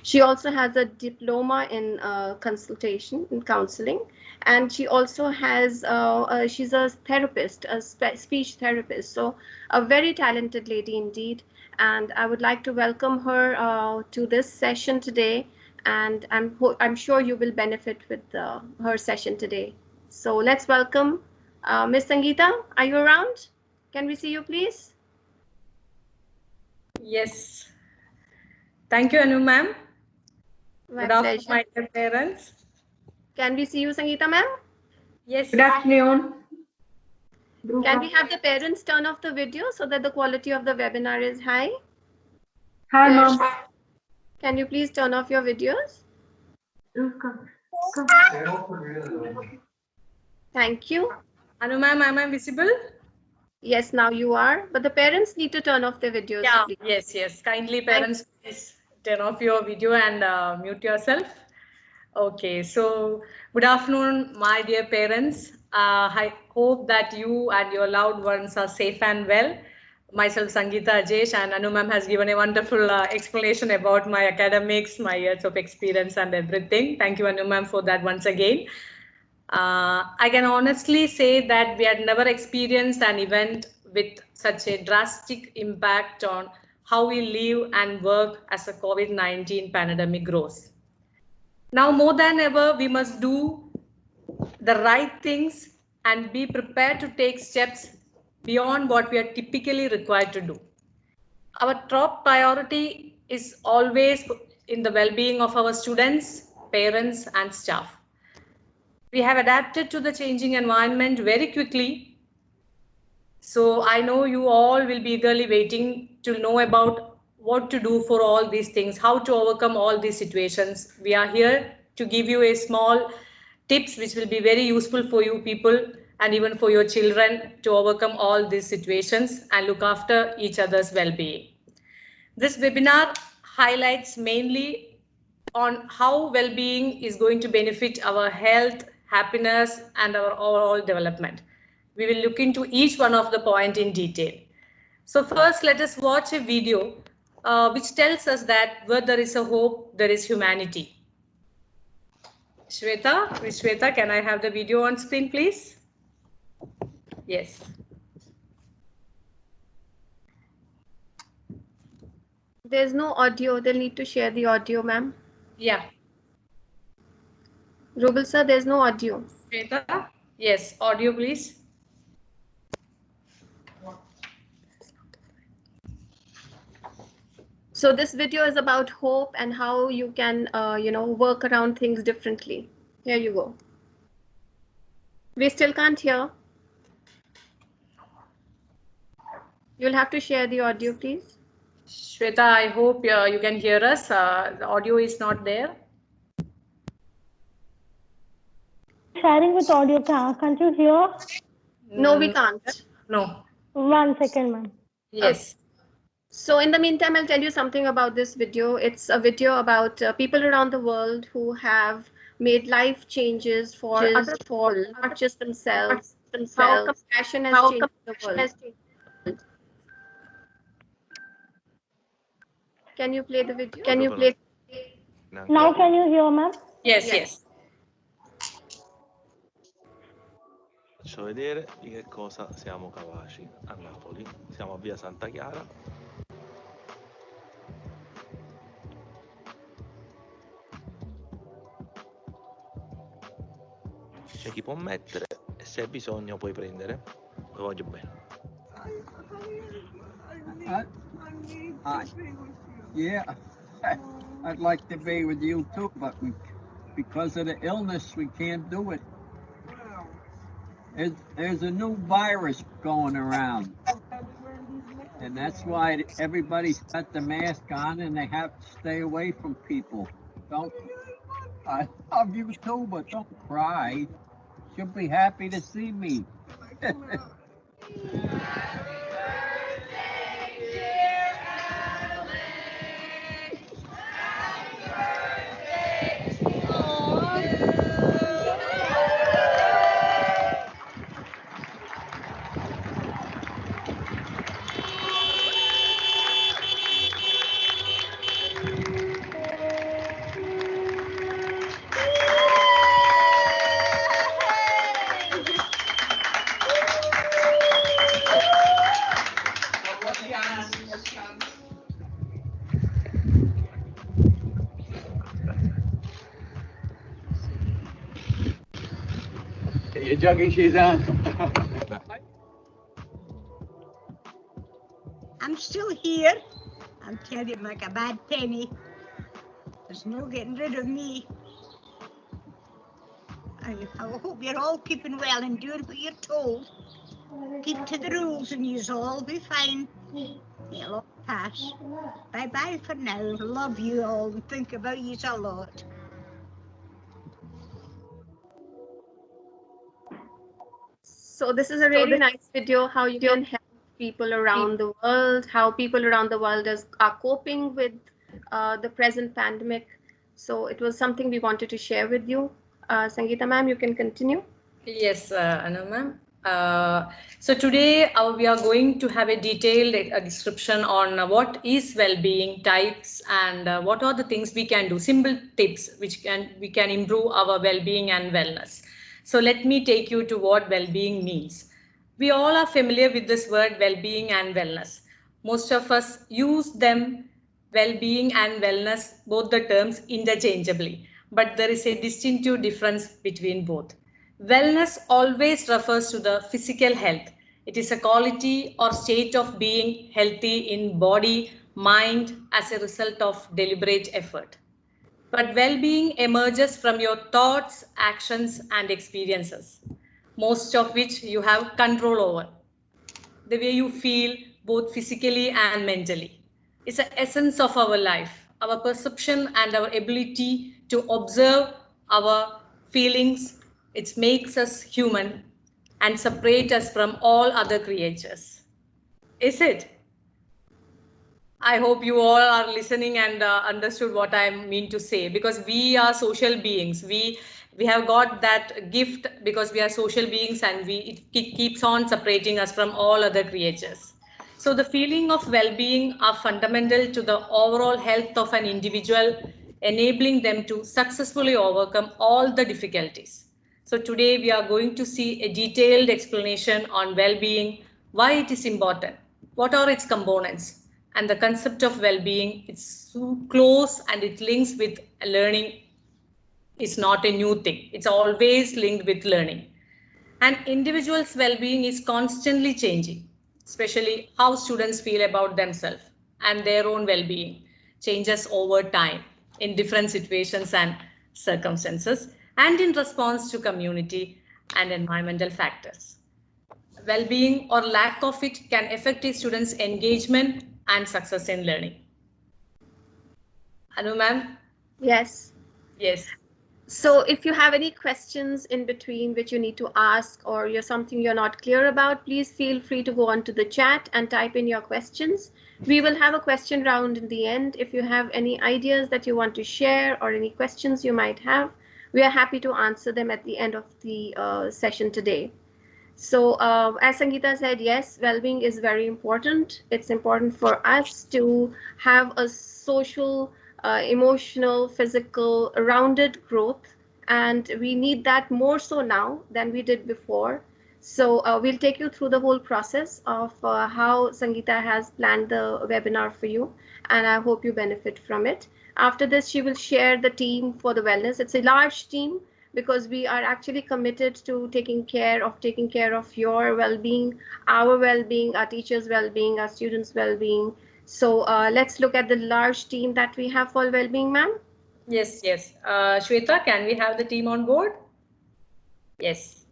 She also has a diploma in counseling, and she also has she's a therapist, a speech therapist. So a very talented lady indeed. And I would like to welcome her to this session today. And I'm sure you will benefit with her session today. So let's welcome Miss Sangeeta. Are you around? Can we see you, please? Yes. Thank you, Anu ma'am. My Good afternoon, pleasure. my dear parents. Can we see you, Sangeeta ma'am? Yes. Good afternoon. Can we have the parents turn off the video so that the quality of the webinar is high? Hi, Yes. Mom. Can you please turn off your videos? Thank you. Anu ma'am, am I visible? Yes, now you are. But the parents need to turn off their videos, Yeah. please. Yes. Kindly, parents, please turn off your video and mute yourself. Okay. So, good afternoon, my dear parents. I hope that you and your loved ones are safe and well. Myself, Sangeeta Ajesh, and Anu ma'am has given a wonderful explanation about my academics, my years of experience, and everything. Thank you, Anu ma'am, for that once again. I can honestly say that we had never experienced an event with such a drastic impact on how we live and work as the COVID-19 pandemic grows. Now more than ever, we must do the right things and be prepared to take steps beyond what we are typically required to do. Our top priority is always in the well-being of our students, parents, and staff. We have adapted to the changing environment very quickly. So I know you all will be eagerly waiting to know about what to do for all these things, how to overcome all these situations. We are here to give you a small tips which will be very useful for you people and even for your children to overcome all these situations and look after each other's well-being. This webinar highlights mainly on how well-being is going to benefit our health, happiness, and our overall development. We will look into each one of the point in detail. So first, let us watch a video which tells us that where there is a hope, there is humanity. Shweta, can I have the video on screen, please? Yes. There's no audio. They'll need to share the audio, ma'am. Yeah. Rubal sir, there's no audio. Shweta, yes, audio, please. So this video is about hope and how you can, work around things differently. Here you go. We still can't hear. You'll have to share the audio, please. Shweta, I hope you can hear us. The audio is not there. Sharing with audio, can't you hear? No, we can't. No. 1 second, ma'am. Yes. So in the meantime, I'll tell you something about this video. It's a video about people around the world who have made life changes for other people, not just themselves. How compassion has changed the world. Can you play the video? Now can you hear, ma'am? Yes. Faccio vedere di che cosa siamo capaci a Napoli. Siamo a via Santa Chiara. C'è chi può mettere e se hai bisogno puoi prendere. Lo voglio bene. Yeah, I'd like to be with you too, but because of the illness, we can't do it. There's a new virus going around, and that's why everybody's got the mask on, and they have to stay away from people. I love you too, but don't cry. You'll be happy to see me. Your jogging shoes on? I'm still here. I'll tell you like a bad penny. There's no getting rid of me. I hope you're all keeping well and doing what you're told. Keep to the rules and you'll all be fine. It'll all pass. Bye-bye for now. Love you all and think about you a lot. So this is a really nice video how you can help people around the world, how people around the world are coping with the present pandemic. So it was something we wanted to share with you. Sangeeta ma'am, you can continue. Yes, Anu ma'am. So today we are going to have a detailed description on what is well-being types and what are the things we can do, simple tips which we can improve our well-being and wellness. So let me take you to what well-being means. We all are familiar with this word well-being and wellness. Most of us use them, well-being and wellness, both the terms interchangeably, but there is a distinctive difference between both. Wellness always refers to the physical health. It is a quality or state of being healthy in body, mind as a result of deliberate effort. But well-being emerges from your thoughts, actions, and experiences, most of which you have control over. The way you feel, both physically and mentally, is the essence of our life, our perception and our ability to observe our feelings. It makes us human and separate us from all other creatures. Is it? I hope you all are listening and understood what I mean to say, because we are social beings. We have got that gift because we are social beings, and it keeps on separating us from all other creatures. So the feeling of well-being are fundamental to the overall health of an individual, enabling them to successfully overcome all the difficulties. So today we are going to see a detailed explanation on well-being, why it is important, what are its components, and the concept of well-being. It's so close and it links with learning. It's not a new thing. It's always linked with learning. An individual's well-being is constantly changing, especially how students feel about themselves and their own well-being changes over time in different situations and circumstances and in response to community and environmental factors. Well-being or lack of it can affect a student's engagement and success in learning. Anu ma'am? Yes. Yes. So if you have any questions in between which you need to ask, or you're not clear about, please feel free to go onto the chat and type in your questions. We will have a question round in the end. If you have any ideas that you want to share or any questions you might have, we are happy to answer them at the end of the session today. So as Sangeeta said, yes, well-being is very important. It's important for us to have a social, emotional, physical, rounded growth. And we need that more so now than we did before. So we'll take you through the whole process of how Sangeeta has planned the webinar for you. And I hope you benefit from it. After this, she will share the team for the wellness. It's a large team, because we are actually committed to taking care of your well-being, our teachers' well-being, our students' well-being. So let's look at the large team that we have for well-being, ma'am. Yes, yes. Shweta, can we have the team on board? Yes.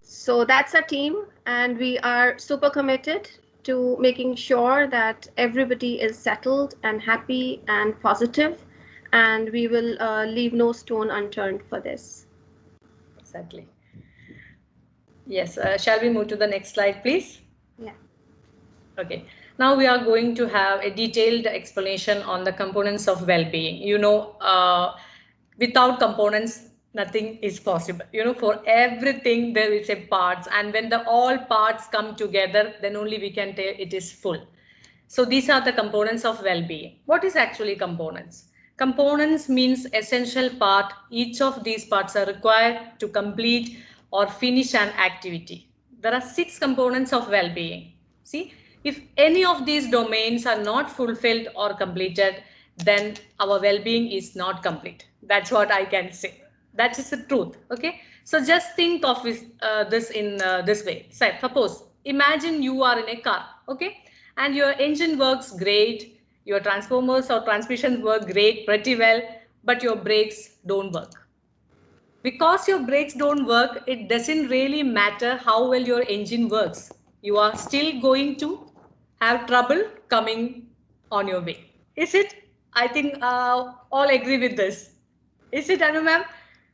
So that's our team, and we are super committed to making sure that everybody is settled and happy and positive, and we will leave no stone unturned for this. Exactly. Yes. Shall we move to the next slide, please? Yeah. Okay. Now we are going to have a detailed explanation on the components of well-being. Without components, nothing is possible. For everything there is a parts, and when the all parts come together, then only we can tell it is full. So these are the components of well-being. What is actually components? Components means essential part. Each of these parts are required to complete or finish an activity. There are 6 components of well-being. See, if any of these domains are not fulfilled or completed, then our well-being is not complete. That's what I can say. That is the truth. Okay. So just think of this in this way. Suppose, imagine you are in a car. Okay. And your engine works great. Your transformers or transmissions work great, pretty well, but your brakes don't work. Because your brakes don't work, it doesn't really matter how well your engine works. You are still going to have trouble coming on your way. Is it? I think all agree with this. Is it, Anu ma'am?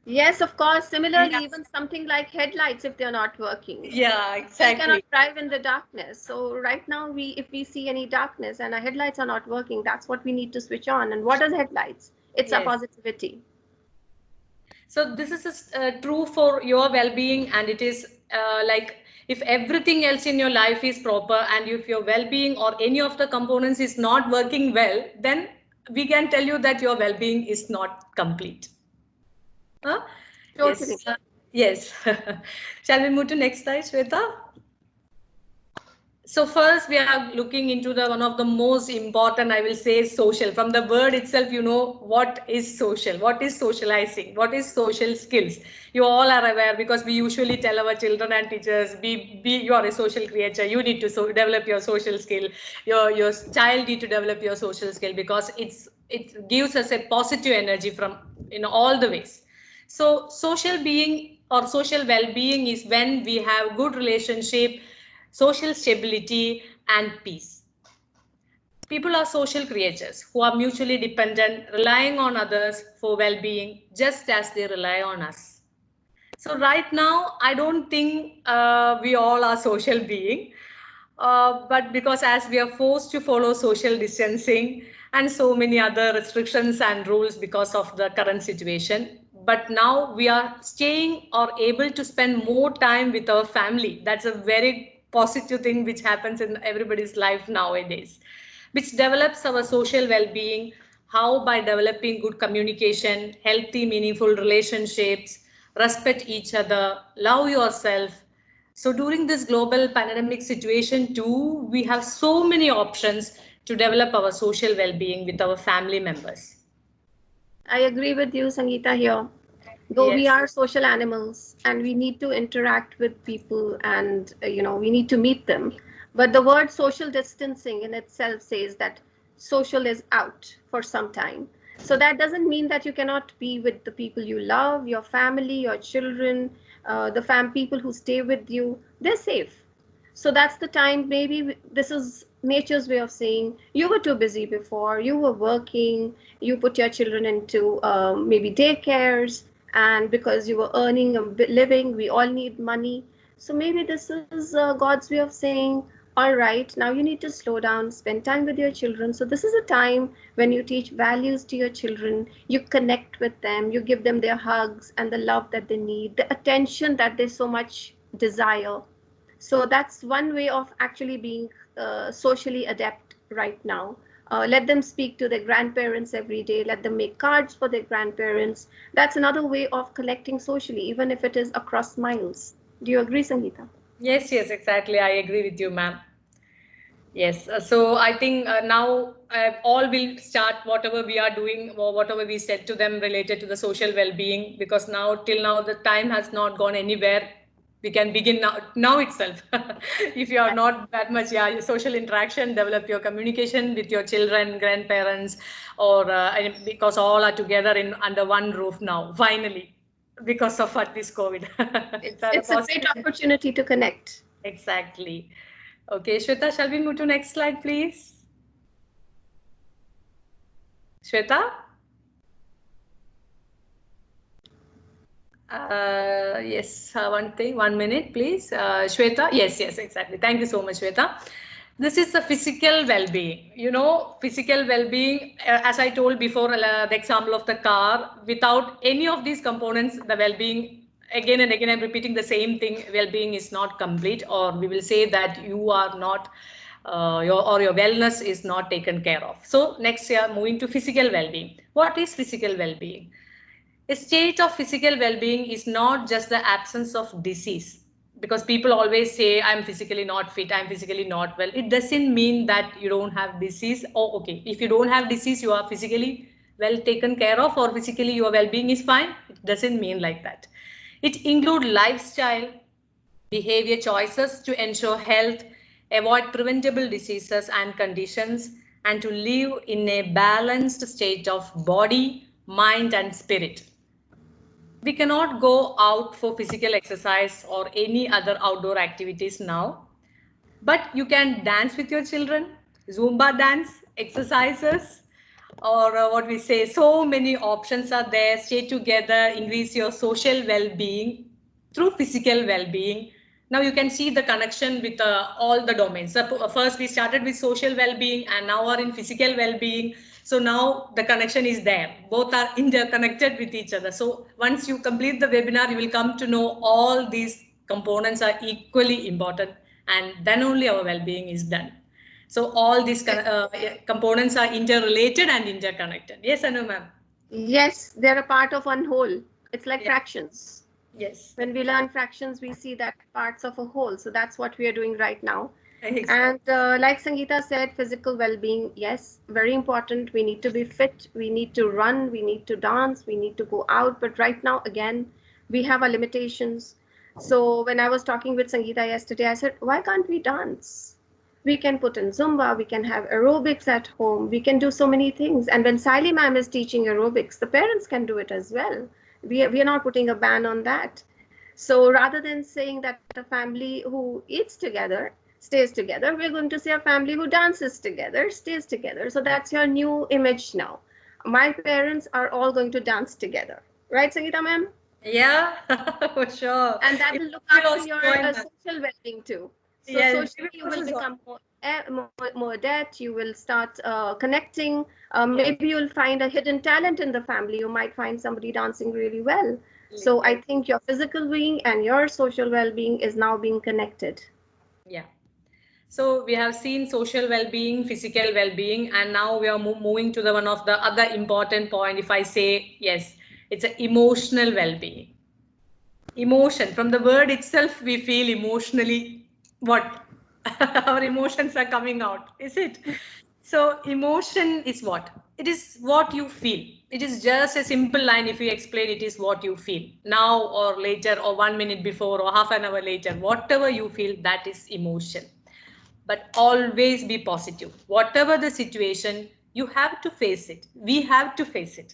Yes, of course. Similarly, Yeah. even something like headlights, if they're not working, Yeah, people cannot exactly. drive in the darkness. So right now, if we see any darkness and our headlights are not working, that's what we need to switch on. And what is headlights? It's our Yes. positivity. So this is true for your well-being, and it is like if everything else in your life is proper, and if your well-being or any of the components is not working well, then we can tell you that your well-being is not complete. Huh? Totally. Yes. Yes. Shall we move to next slide, Shweta? So first we are looking into the one of the most important, I will say, social. From the word itself, you know what is social, what is socializing, what is social skills. You all are aware because we usually tell our children and teachers, be you are a social creature. You need to develop your social skill. Your child need to develop your social skill because it gives us a positive energy from in all the ways. So social being or social well-being is when we have good relationship, social stability, and peace. People are social creatures who are mutually dependent, relying on others for well-being just as they rely on us. So right now, I don't think we all are social being, but because as we are forced to follow social distancing and so many other restrictions and rules because of the current situation, but now we are staying or able to spend more time with our family. That's a very positive thing which happens in everybody's life nowadays, which develops our social well-being. How? By developing good communication, healthy meaningful relationships, respect each other, love yourself. So during this global pandemic situation too, we have so many options to develop our social well-being with our family members. I agree with you, Sangeeta, here. Though we Yes. are social animals and we need to interact with people and we need to meet them, but the word social distancing in itself says that social is out for some time. So that doesn't mean that you cannot be with the people you love, your family, your children, the people who stay with you. They're safe. So that's the time. Maybe this is nature's way of saying you were too busy before, you were working, you put your children into maybe daycares, and because you were earning a living, we all need money. So maybe this is God's way of saying, all right, now you need to slow down, spend time with your children. So this is a time when you teach values to your children, you connect with them, you give them their hugs and the love that they need, the attention that they so much desire. So that's one way of actually being socially adept right now. Let them speak to their grandparents every day. Let them make cards for their grandparents. That's another way of collecting socially, even if it is across miles. Do you agree, Sangeeta? Yes, yes, exactly. I agree with you, ma'am. Yes, so I think now all will start whatever we are doing or whatever we said to them related to the social well-being, because now till now the time has not gone anywhere. We can begin now itself. If you are not that much, yeah, your social interaction, develop your communication with your children, grandparents, or and because all are together in under one roof now. Finally, because of what this COVID. Is that a It's a great possibility? opportunity to connect. Exactly. Okay, Shweta, shall we move to next slide, please? Shweta? Yes, one minute, please. Shweta? Yes, yes, exactly. Thank you so much, Shweta. This is the physical well-being. You know, physical well-being, as I told before, the example of the car, without any of these components, the well-being, again and again, I'm repeating the same thing, well-being is not complete, or we will say that you are not, your wellness is not taken care of. So next year, moving to physical well-being. What is physical well-being? A state of physical well-being is not just the absence of disease, because people always say I'm physically not fit, I'm physically not well. It doesn't mean that you don't have disease. Oh, okay, if you don't have disease, you are physically well taken care of or physically your well-being is fine. It doesn't mean like that. It includes lifestyle, behavior choices to ensure health, avoid preventable diseases and conditions, and to live in a balanced state of body, mind, and spirit. We cannot go out for physical exercise or any other outdoor activities now, but you can dance with your children, Zumba dance, exercises, or what we say, so many options are there. Stay together, increase your social well-being through physical well-being. Now you can see the connection with all the domains. First we started with social well-being and now are in physical well-being. So now the connection is there. Both are interconnected with each other. So once you complete the webinar, you will come to know all these components are equally important, and then only our well-being is done. So all these components are interrelated and interconnected. Yes, Anu ma'am. Yes, they're a part of one whole. It's like Yeah. fractions. Yes. When we learn fractions, we see that parts of a whole. So that's what we are doing right now. Exactly. And like Sangeeta said, physical well-being, yes, very important. We need to be fit. We need to run. We need to dance. We need to go out. But right now, again, we have our limitations. So when I was talking with Sangeeta yesterday, I said, why can't we dance? We can put in Zumba. We can have aerobics at home. We can do so many things. And when Sally ma'am is teaching aerobics, the parents can do it as well. We are not putting a ban on that. So rather than saying that a family who eats together stays together, we're going to say a family who dances together stays together. So that's your new image now. My parents are all going to dance together. Right, Sangeeta ma'am? Yeah, for sure. And that If will look you after also your join that. social well-being too. So Yes, we socially will you will also join. become more adept, you will start connecting. Yeah. Maybe you'll find a hidden talent in the family. You might find somebody dancing really well. So I think your physical being and your social well-being is now being connected. Yeah. So we have seen social well-being, physical well-being, and now we are moving to the one of the other important point. If I say yes, it's an emotional well-being. Emotion, from the word itself, we feel emotionally what our emotions are coming out, is it? So emotion is what? It is what you feel. It is just a simple line. If you explain, it is what you feel now or later or 1 minute before or half an hour later, whatever you feel, that is emotion. But always be positive. Whatever the situation, you have to face it. We have to face it.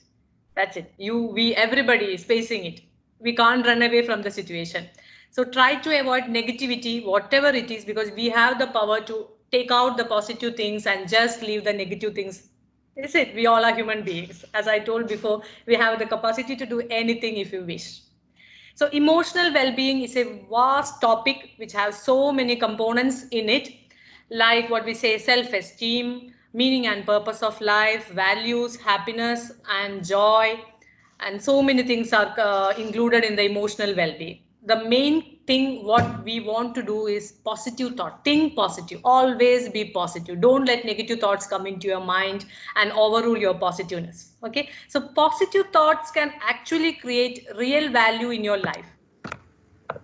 That's it. We, everybody is facing it. We can't run away from the situation. So try to avoid negativity, whatever it is, because we have the power to take out the positive things and just leave the negative things. Is it? We all are human beings. As I told before, we have the capacity to do anything if you wish. So emotional well-being is a vast topic which has so many components in it, like what we say, self-esteem, meaning and purpose of life, values, happiness and joy, and so many things are included in the emotional well-being. The main thing what we want to do is positive thought. Think positive. Always be positive. Don't let negative thoughts come into your mind and overrule your positiveness. Okay. So positive thoughts can actually create real value in your life.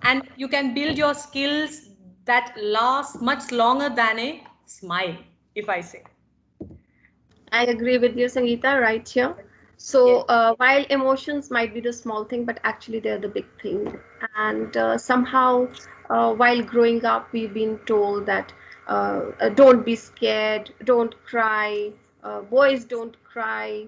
And you can build your skills that last much longer than a smile, if I say. I agree with you, Sangeeta, right here. Yes. So while emotions might be the small thing, but actually they're the big thing. And somehow, while growing up, we've been told that don't be scared, don't cry, boys don't cry,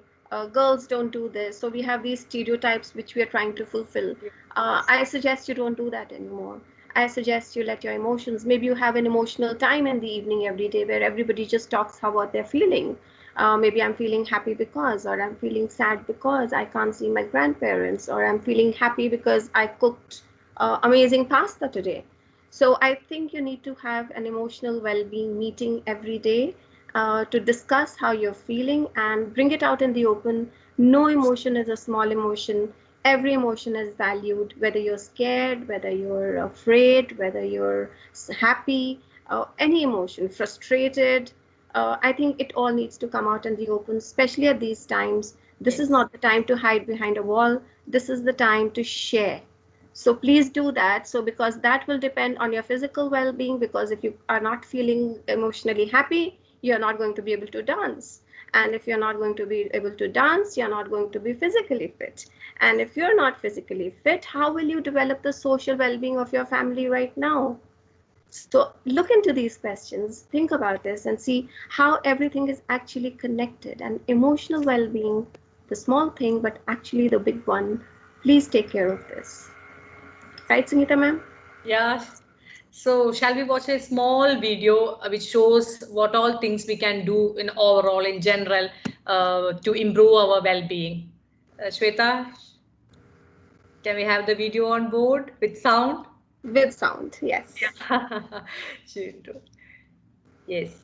girls don't do this. So we have these stereotypes which we are trying to fulfill. I suggest you don't do that anymore. I suggest you let your emotions, maybe you have an emotional time in the evening every day where everybody just talks how what they're feeling. Maybe I'm feeling happy because, or I'm feeling sad because I can't see my grandparents, or I'm feeling happy because I cooked amazing pasta today. So I think you need to have an emotional well-being meeting every day to discuss how you're feeling and bring it out in the open. No emotion is a small emotion. Every emotion is valued, whether you're scared, whether you're afraid, whether you're happy, any emotion, frustrated. I think it all needs to come out in the open, especially at these times. This is not the time to hide behind a wall. This is the time to share. So please do that. So because that will depend on your physical well-being, because if you are not feeling emotionally happy, you're not going to be able to dance. And if you're not going to be able to dance, you're not going to be physically fit. And if you're not physically fit, how will you develop the social well-being of your family right now? So look into these questions, think about this, and see how everything is actually connected. And emotional well-being, the small thing, but actually the big one. Please take care of this. Right, Sangeeta ma'am? Yeah. So shall we watch a small video which shows what all things we can do in overall, in general, to improve our well-being? Shweta, can we have the video on board with sound? With sound, yes. Sure. Yes.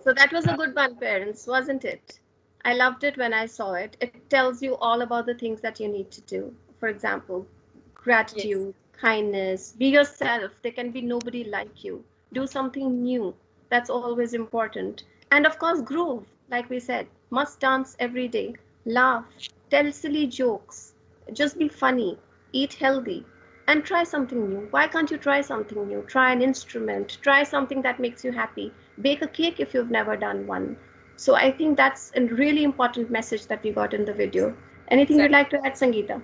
So that was a good one, parents, wasn't it? I loved it when I saw it. It tells you all about the things that you need to do. For example, Yes. gratitude, kindness, be yourself. There can be nobody like you. Do something new. That's always important. And of course, groove, like we said, must dance every day. Laugh, tell silly jokes, just be funny, eat healthy, and try something new. Why can't you try something new? Try an instrument, try something that makes you happy. Bake a cake if you've never done one. So I think that's a really important message that we got in the video. Anything you'd like to add, Sangeeta?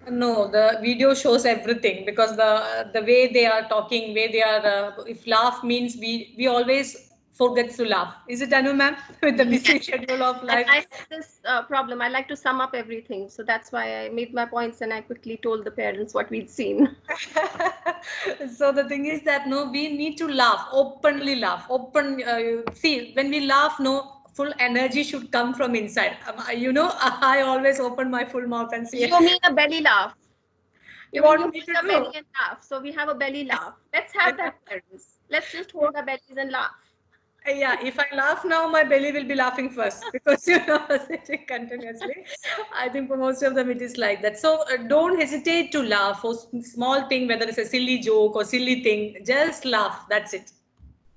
No, the video shows everything because the way they are talking, way they are. If laugh means we always forget to laugh. Is it Anu ma'am with the busy Yes. schedule of And life? I have this problem. I like to sum up everything. So that's why I made my points and I quickly told the parents what we'd seen. So the thing is that no, we need to laugh openly. Laugh open. See, when we laugh, no, full energy should come from inside. I always open my full mouth and say, You mean a belly laugh? "You You mean you want me hold to a belly do?" and laugh. So we have a belly laugh. Let's have that, parents. Let's just hold our bellies and laugh. Yeah, if I laugh now, my belly will be laughing first because sitting continuously. I think for most of them it is like that. So don't hesitate to laugh for small thing, whether it's a silly joke or silly thing. Just laugh. That's it.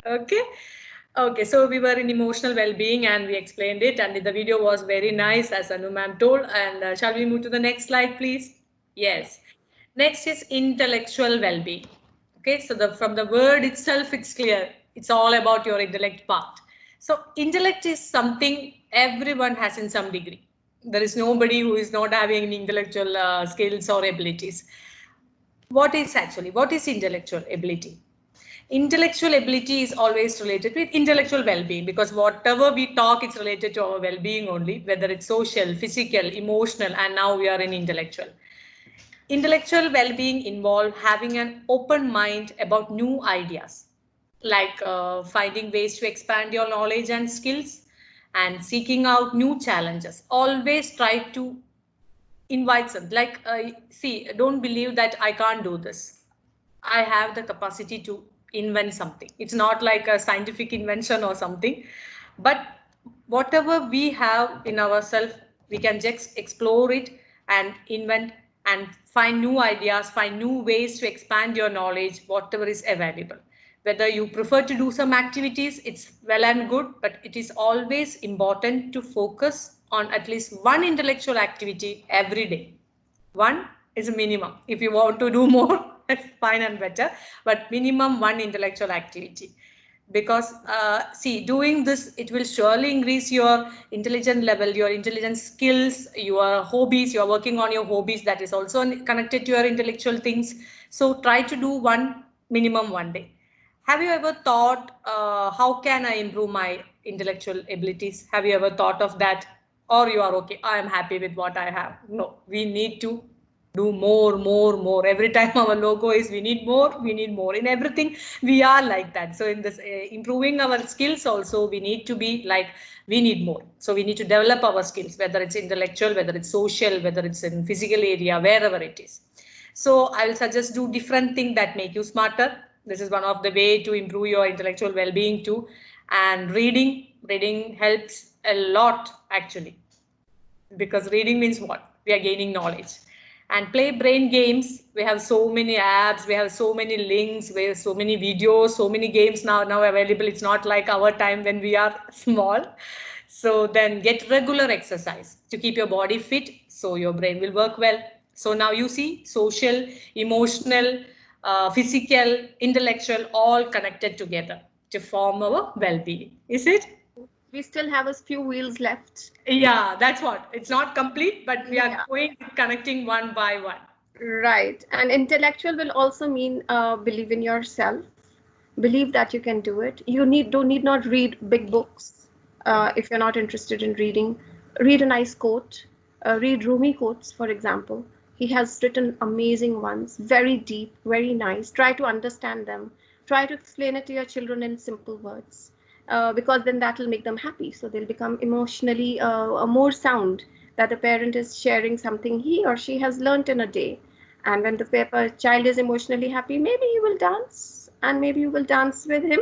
Okay. Okay, so we were in emotional well-being and we explained it, and the video was very nice, as Anu ma'am told. And shall we move to the next slide, please? Yes. Next is intellectual well-being. Okay, so from the word itself, it's clear. It's all about your intellect part. So intellect is something everyone has in some degree. There is nobody who is not having any intellectual skills or abilities. What is intellectual ability? Intellectual ability is always related with intellectual well-being, because whatever we talk, it's related to our well-being only, whether it's social, physical, emotional, and now we are in intellectual. Intellectual well-being involves having an open mind about new ideas, like finding ways to expand your knowledge and skills and seeking out new challenges. Always try to invite some, like, see, don't believe that I can't do this. I have the capacity to invent something. It's not like a scientific invention or something, but whatever we have in ourselves, we can just explore it and invent and find new ideas, find new ways to expand your knowledge, whatever is available. Whether you prefer to do some activities, it's well and good, but it is always important to focus on at least one intellectual activity every day. One is a minimum. If you want to do more, that's fine and better, but minimum one intellectual activity. Because see, doing this, it will surely increase your intelligence level, your intelligence skills, your hobbies. You are working on your hobbies, that is also connected to your intellectual things. So try to do one minimum one day. Have you ever thought, how can I improve my intellectual abilities? Have you ever thought of that? Or you are okay, I am happy with what I have? No, we need to do more, more, more. Every time our logo is we need more, we need more. In everything, we are like that. So in this improving our skills also, we need to be like, we need more. So we need to develop our skills, whether it's intellectual, whether it's social, whether it's in physical area, wherever it is. So I will suggest do different things that make you smarter. This is one of the way to improve your intellectual well-being too. And reading helps a lot actually, because reading means what? We are gaining knowledge. And play brain games. We have so many apps, we have so many links, we have so many videos, so many games now available. It's not like our time when we are small. So then get regular exercise to keep your body fit so your brain will work well. So now you see social, emotional, physical, intellectual, all connected together to form our well-being. Is it? We still have a few wheels left. Yeah, that's what. It's not complete, but we are Yeah. going connecting one by one. Right. And intellectual will also mean believe in yourself, believe that you can do it. You need not read big books if you're not interested in reading. Read a nice quote. Read Rumi quotes, for example. He has written amazing ones, very deep, very nice. Try to understand them. Try to explain it to your children in simple words, because then that will make them happy. So they'll become emotionally more sound, that the parent is sharing something he or she has learnt in a day. And when the paper child is emotionally happy, maybe you will dance, and maybe you will dance with him.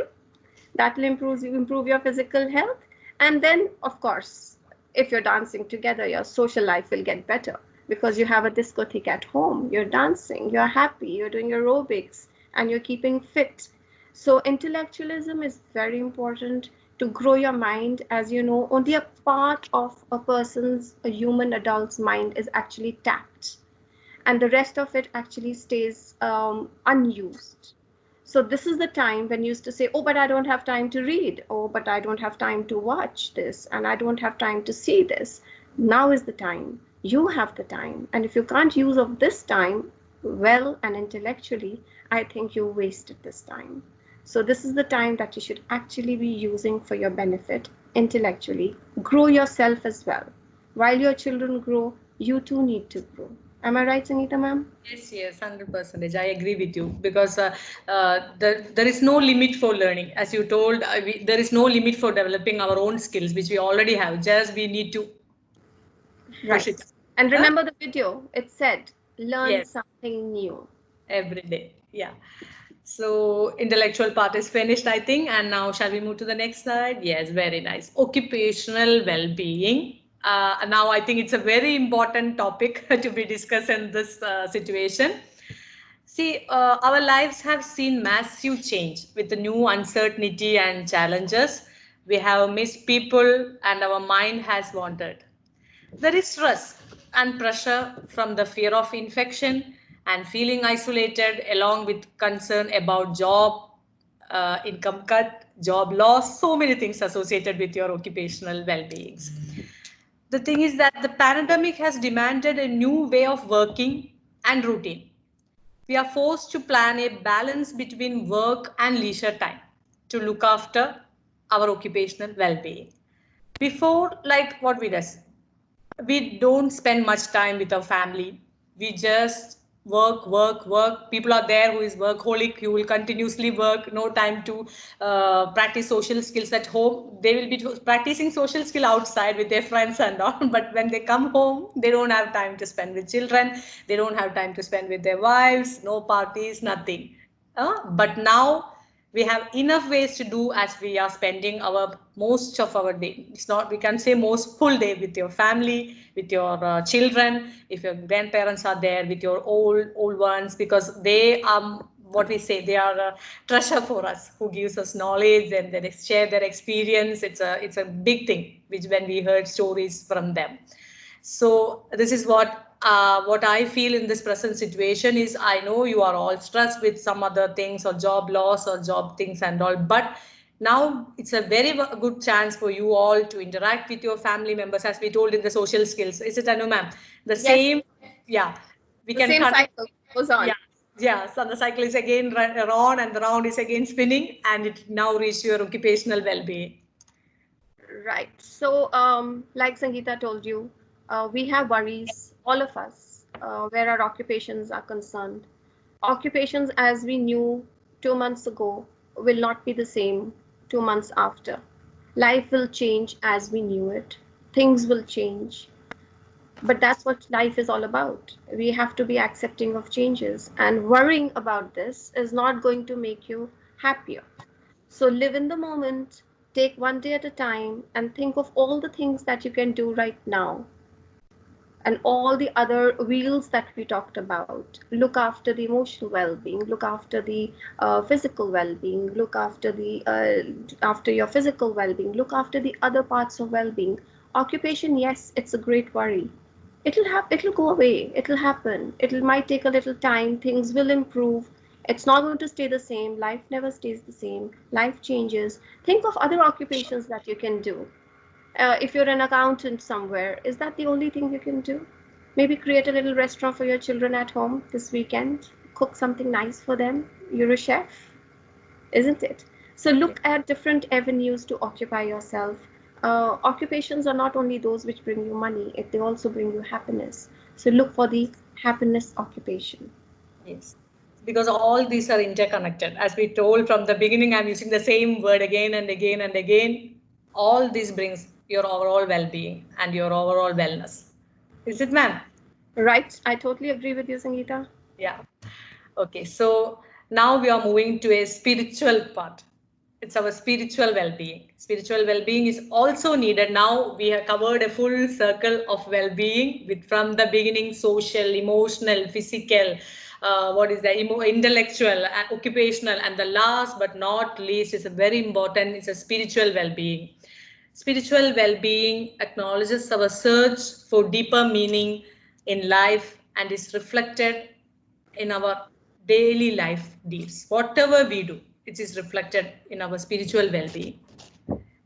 That will improve your physical health. And then, of course, if you're dancing together, your social life will get better, because you have a discotheque at home. You're dancing, you're happy, you're doing aerobics, and you're keeping fit. So intellectualism is very important to grow your mind. As you know, only a part of a human adult's mind is actually tapped, and the rest of it actually stays unused. So this is the time when you used to say, oh, but I don't have time to read. Oh, but I don't have time to watch this. And I don't have time to see this. Now is the time. You have the time. And if you can't use of this time well and intellectually, I think you wasted this time. So this is the time that you should actually be using for your benefit intellectually. Grow yourself as well. While your children grow, you too need to grow. Am I right, Sangeeta ma'am? Yes, yes, 100%. I agree with you, because there is no limit for learning. As you told, there is no limit for developing our own skills, which we already have. Just we need to push Right. it. And Huh? remember the video, it said, learn Yes, something new. every day. Yeah. So intellectual part is finished, I think. And now shall we move to the next slide? Yes, very nice. Occupational well-being. Now I think it's a very important topic to be discussed in this situation. See, our lives have seen massive change with the new uncertainty and challenges. We have missed people and our mind has wandered. There is stress and pressure from the fear of infection and feeling isolated, along with concern about job, income cut, job loss, so many things associated with your occupational well beings. The thing is that the pandemic has demanded a new way of working and routine. We are forced to plan a balance between work and leisure time to look after our occupational well being. Before, like what we don't spend much time with our family. We just work. People are there who is workaholic, who will continuously work, no time to practice social skills at home. They will be practicing social skill outside with their friends and all, but when they come home, they don't have time to spend with children. They don't have time to spend with their wives, no parties, nothing. But now we have enough ways to do as we are spending our most of our day. It's not, we can say most full day with your family, with your children, if your grandparents are there, with your old ones, because they are what we say, they are a treasure for us, who gives us knowledge and they share their experience. It's a big thing which when we heard stories from them. So this is what I feel in this present situation is, I know you are all stressed with some other things or job loss or job things and all, but now it's a very good chance for you all to interact with your family members, as we told in the social skills. Is it, Anu ma'am? The Yes, same, yeah. We the can same connect. cycle goes on. Yeah, yeah. So the cycle is again round and the round is again spinning, and it now reaches your occupational well-being. Right. So, like Sangeeta told you, we have worries, all of us, where our occupations are concerned. Occupations as we knew 2 months ago will not be the same 2 months after. Life will change as we knew it. Things will change. But that's what life is all about. We have to be accepting of changes, and worrying about this is not going to make you happier. So live in the moment, take one day at a time, and think of all the things that you can do right now and all the other wheels that we talked about. Look after the emotional well-being, look after the physical well-being, look after the after your physical well-being, look after the other parts of well-being. Occupation, yes, it's a great worry. It'll go away, it'll happen, it might take a little time, things will improve. It's not going to stay the same. Life never stays the same. Life changes. Think of other occupations that you can do. If you're an accountant somewhere, is that the only thing you can do? Maybe create a little restaurant for your children at home this weekend, cook something nice for them. You're a chef, isn't it? So look at different avenues to occupy yourself. Occupations are not only those which bring you money, they also bring you happiness. So look for the happiness occupation. Yes, because all these are interconnected. As we told from the beginning, I'm using the same word again and again and again. All this brings your overall well-being and your overall wellness. Is it, ma'am? Right? I totally agree with you, Sangeeta. Yeah. Okay, so now we are moving to a spiritual part. It's our spiritual well-being. Spiritual well-being is also needed. Now we have covered a full circle of well-being with from the beginning social, emotional, physical, what is the intellectual, occupational, and the last but not least is a very important. It's a spiritual well-being. Spiritual well-being acknowledges our search for deeper meaning in life and is reflected in our daily life deeds. Whatever we do, it is reflected in our spiritual well-being.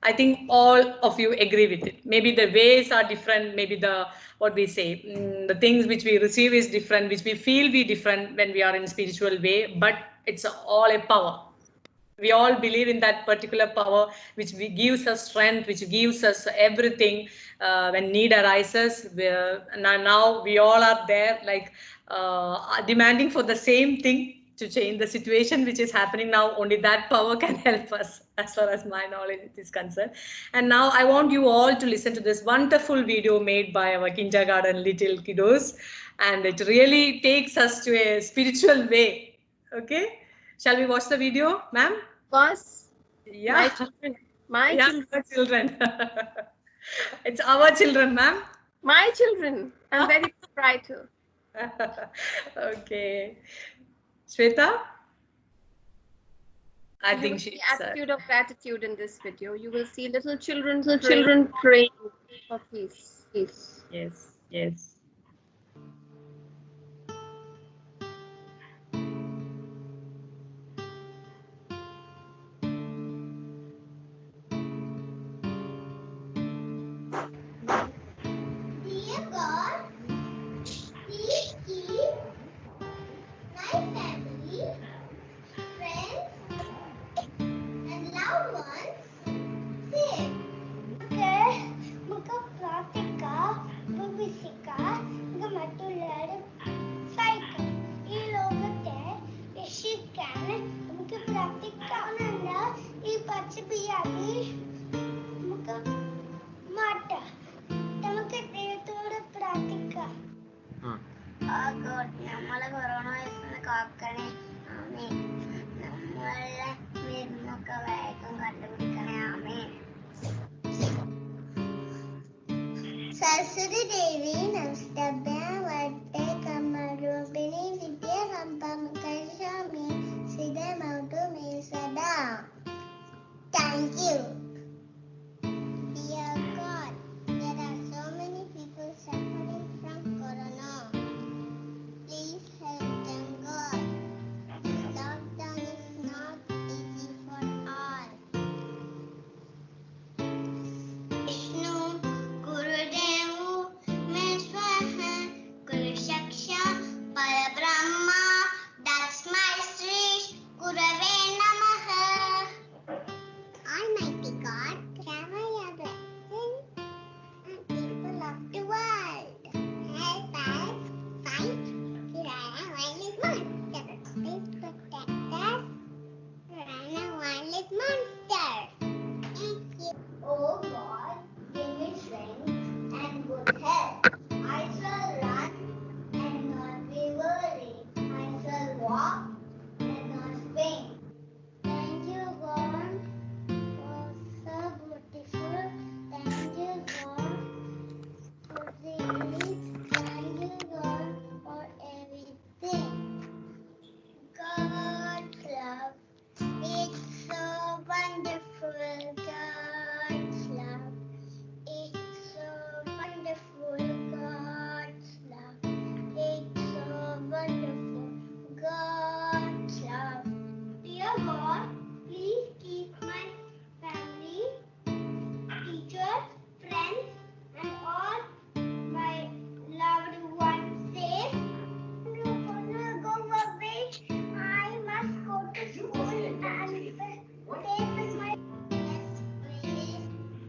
I think all of you agree with it. Maybe the ways are different. Maybe the what we say, the things which we receive is different, which we feel we different when we are in spiritual way. But it's all a power. We all believe in that particular power which gives us strength, which gives us everything when need arises. Now we all are there, like demanding for the same thing to change the situation which is happening now. Only that power can help us, as far as my knowledge is concerned. And now I want you all to listen to this wonderful video made by our kindergarten little kiddos, and it really takes us to a spiritual way. Okay, Shall we watch the video, ma'am? Was Yeah. my children. My Yeah, children. our children. It's our children, ma'am. My children. I'm very proud. Okay. Shweta? I You will think see she's. attitude of gratitude in this video. You will see little children Praying. for peace. Yes, yes. Dear God, please keep my family, friends, and loved ones safe. Muka pratika, bubisika, gamatulad, cycle. ഈ ലോകത്തെ രക്ഷിക്കാൻ നമുക്ക് പ്രാർത്ഥിക്കാവുന്ന ഈ പച്ചപ്പിയാക്കി നമുക്ക് മാറ്റാം നമുക്ക് ദൈവത്തോട് പ്രാർത്ഥിക്കാം നമ്മളെ കൊറോണ വൈറസിനെ കാക്കണേ ആമേ നമ്മളെ മരുന്നൊക്കെ വേഗം കണ്ടുപിടിക്കണേ ആമേ सरस्वती देवी नमस्तभ्य वरदे कमरूपिणी विद्या संपम करिष्यामि सिद्धमस्तु मे सदा. Thank you. Dear God, there are so many people suffering from corona. Please help them, God. This lockdown is not easy for all. Vishnu, Gurudevu, Meshwaha, Guru Shaksha, Parabrahma. That's my Sri Gurave Namaha. Almighty God, shower your blessing on people of the world. Help us fight coronavirus monster. Please protect us, coronavirus monster. Thank you. Oh God, give me strength and good health. I shall run and not be worried. I shall walk and not faint. Thank you, God, for so beautiful. Thank you, God, for the heat. Thank you, God, for everything. God's love, it's so wonderful. God's love, it's so wonderful. God's love, it's so wonderful. God's love. Dear God, please keep my family, teachers, friends, and all my loved ones safe. I'm gonna go away. I must go to school and stay with my. Let's pray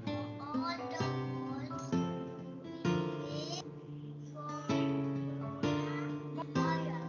for all the world's safe from coronavirus.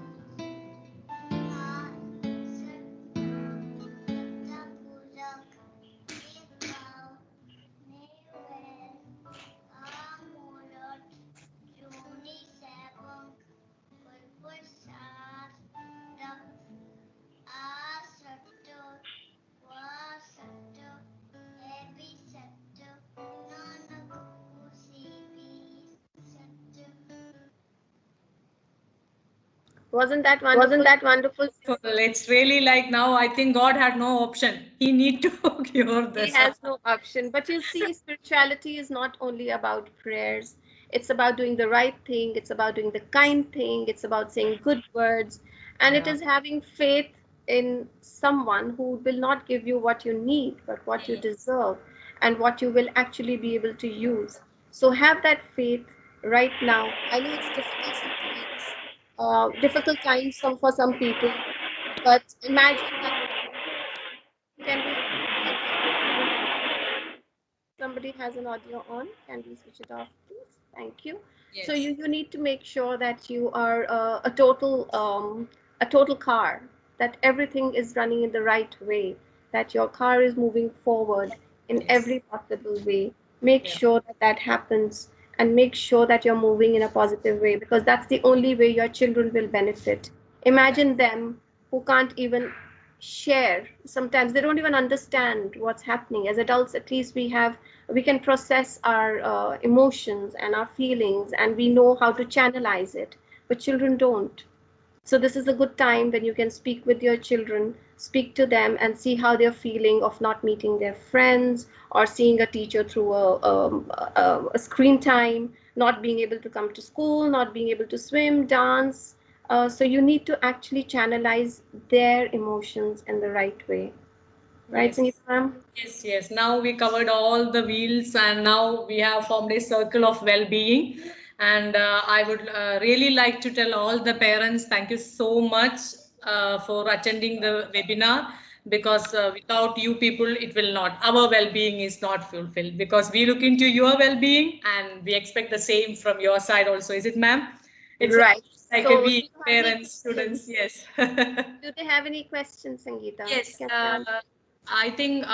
Wasn't that wonderful? So it's really like now I think God had no option. He need to cure He this. has no option. But you see, spirituality is not only about prayers. It's about doing the right thing. It's about doing the kind thing. It's about saying good words. And it Yeah. is having faith in someone who will not give you what you need, but what you deserve and what you will actually be able to use. So have that faith right now. I know it's difficult sometimes, difficult times for some people, but imagine that. Can we? Somebody has an audio on. Can we switch it off, please? Thank you. Yes. So you need to make sure that you are a total car, that everything is running in the right way, that your car is moving forward in Yes. every possible way. Make Yeah. sure that that happens, and make sure that you're moving in a positive way, because that's the only way your children will benefit. Imagine them who can't even share. Sometimes they don't even understand what's happening. As adults, at least we can process our emotions and our feelings, and we know how to channelize it, but children don't. So this is a good time when you can speak with your children, speak to them and see how they're feeling of not meeting their friends or seeing a teacher through a screen time, not being able to come to school, not being able to swim, dance. So you need to actually channelize their emotions in the right way. Right, Yes. Sangeeta ma'am? Yes, yes. Now we covered all the wheels, and now we have formed a circle of well-being. And I would really like to tell all the parents, thank you so much for attending the webinar, because without you people, it will not, our well-being is not fulfilled, because we look into your well-being and we expect the same from your side also. Is it, ma'am? It's Right. like a So do we, you have any parents, questions? students, yes. Do they have any questions, Sangeeta? Yes, Can I answer? I think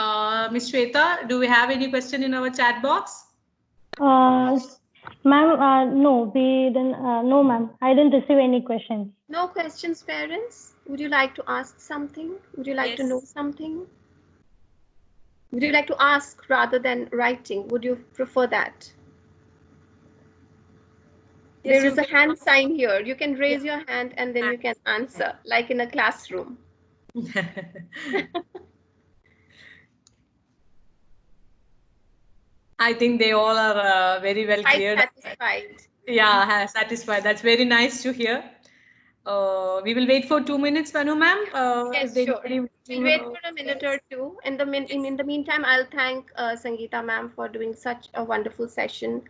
Ms. Shweta, do we have any question in our chat box? Ma'am, no, we didn't. No, ma'am, I didn't receive any questions. No questions, parents? Would you like to ask something? Would you like to know Yes. something? Would you like to ask rather than writing? Would you prefer that? Yes, There you is a can hand ask. sign here. You can Yeah. raise your hand and then you can answer, like in a classroom. I think they all are very well Quite cleared. satisfied. Yeah, satisfied. That's very nice to hear. We will wait for 2 minutes, Manu ma'am. Is Yes, there sure. anybody? We'll wait for a minute or two. In the meantime, I'll thank Sangeeta ma'am for doing such a wonderful session.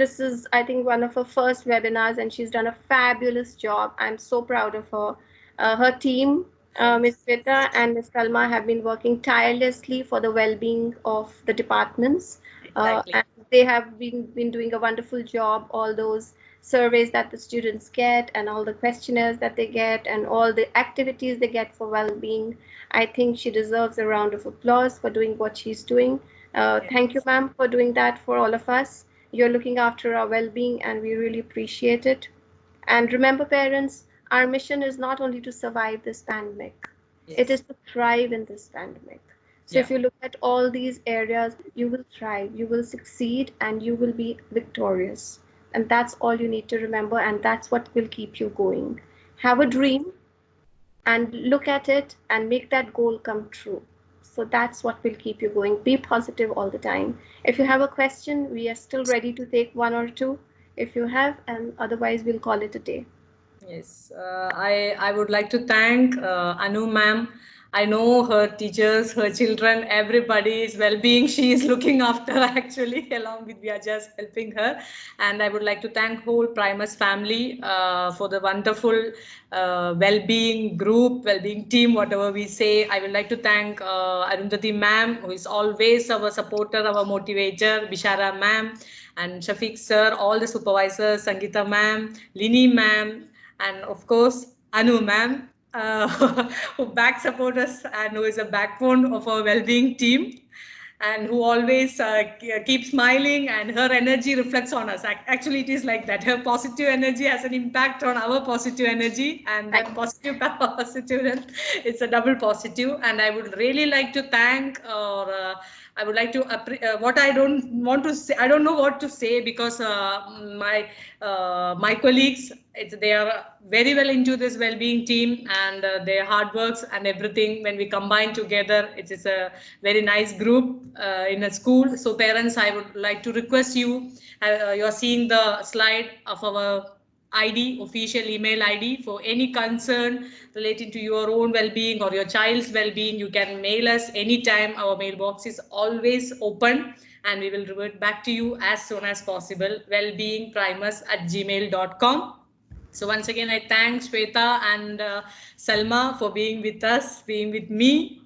This is, I think, one of her first webinars, and she's done a fabulous job. I'm so proud of her. Her team, Ms. Vita and Ms. Salma, have been working tirelessly for the well-being of the departments, Exactly. and they have been doing a wonderful job. All those surveys that the students get and all the questionnaires that they get and all the activities they get for well-being. I think she deserves a round of applause for doing what she's doing. Thank you, Yes. ma'am, for doing that for all of us. You're looking after our well-being and we really appreciate it. And remember, parents, our mission is not only to survive this pandemic, it is Yes. to thrive in this pandemic. So Yeah. if you look at all these areas, you will thrive, you will succeed, and you will be victorious. And that's all you need to remember, and that's what will keep you going. Have a dream and look at it and make that goal come true. So that's what will keep you going. Be positive all the time. If you have a question, we are still ready to take one or two if you have, and otherwise, we'll call it a day. Yes, I would like to thank Anu ma'am. I know her teachers, her children, everybody's well-being. She is looking after actually, along with we are just helping her. And I would like to thank whole Primus family for the wonderful well-being group, well-being team, whatever we say. I would like to thank Arundhati ma'am, who is always our supporter, our motivator, Bishara ma'am, and Shafiq sir, all the supervisors, Sangeeta ma'am, Lini ma'am, and of course Anu ma'am, who back support us and who is a backbone of our well-being team, and who always keeps smiling, and her energy reflects on us. Actually, it is like that. Her positive energy has an impact on our positive energy, and Thank that positive positive, it's a double positive. And I would really like to thank, or I would like to what I don't want to say, I don't know what to say, because my colleagues, they are very well into this well-being team, and their hard works and everything, when we combine together, it is a very nice group in a school. So parents, I would like to request you, you are seeing the slide of our ID, official email ID. For any concern relating to your own well-being or your child's well-being, you can mail us anytime. Our mailbox is always open, and we will revert back to you as soon as possible. Wellbeingprimus@gmail.com. So once again, I thank Shweta and Salma for being with us, being with me.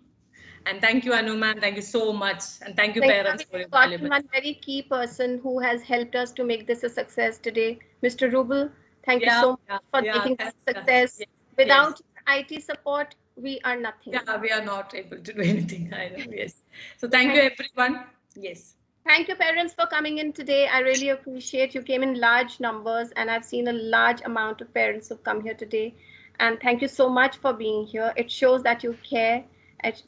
And thank you, Anuman. Thank you so much. And thank you, Sangeeta, parents, we've for your forgotten valuable. one very key person who has helped us to make this a success today. Mr. Rubel, thank you Yeah, so yeah, much for yeah. making this Thanks. a success. Yes, yes. Without IT support, we are nothing. Yeah, we are not able to do anything. I know. Yes. So So thank you, everyone. Yes. thank you, parents, for coming in today. I really appreciate you came in large numbers, and I've seen a large amount of parents who've come here today. And thank you so much for being here. It shows that you care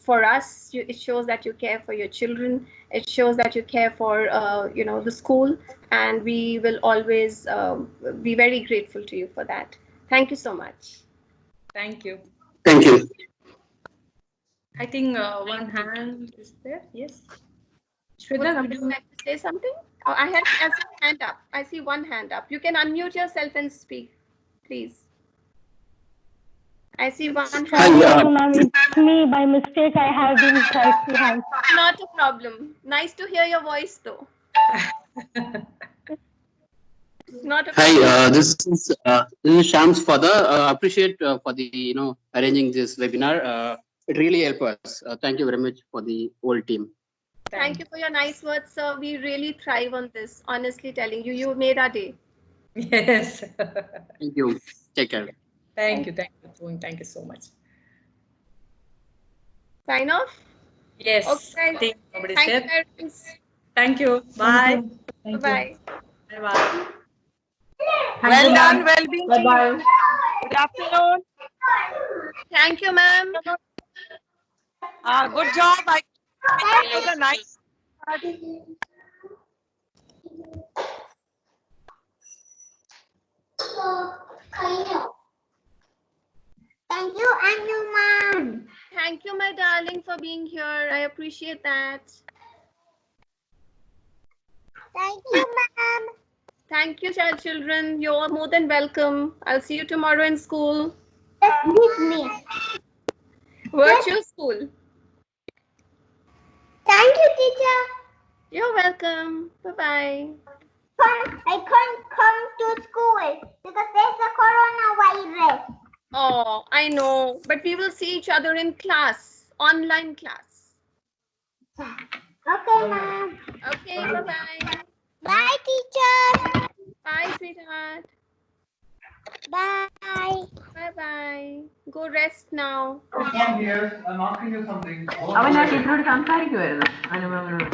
for us. It shows that you care for your children. It shows that you care for the school, and we will always be very grateful to you for that. Thank you so much. Thank you. Thank you. I think one hand is there. Yes. Would Shweta, would somebody you? like to say something? Oh, I see a hand up. I see one hand up. You can unmute yourself and speak, please. I see one hand. Sorry, ma'am. It's me. By mistake, I have been raised two hands. Not a problem. Nice to hear your voice, though. Not a problem. Hi, this is Sham's father. Appreciate for the arranging this webinar. It really helped us. Thank you very much for the whole team. Thank you for your nice words, sir. We really thrive on this. Honestly telling you, you made our day. Yes. Thank you. Take care. Thank you. Thank you. Thank you so much. Sign off? Yes. Okay. I think nobody Thank said. you, parents. Thank you. Bye. Bye-bye. Bye-bye. Well done, well-being. Bye-bye. Good afternoon. Thank you, ma'am. Good job. It was a nice start. Thank you, Anuman. Thank you, my darling, for being here. I appreciate that. Thank you, ma'am. Thank you, children. You're more than welcome. I'll see you tomorrow in school. With me. Virtual school. Thank you, teacher. You're welcome. Bye-bye. I can't come to school because there's a coronavirus. Oh, I know. But we will see each other in class, online class. Okay, ma'am. Okay, bye-bye. Bye, teacher. Bye, sweetheart. Bye. Bye-bye. Go rest now. Yes, I'm asking you something. അവൻ ആ ടീച്ചറോട് സംസാരിക്കുമായിരുന്നു അനുഭവങ്ങളോട്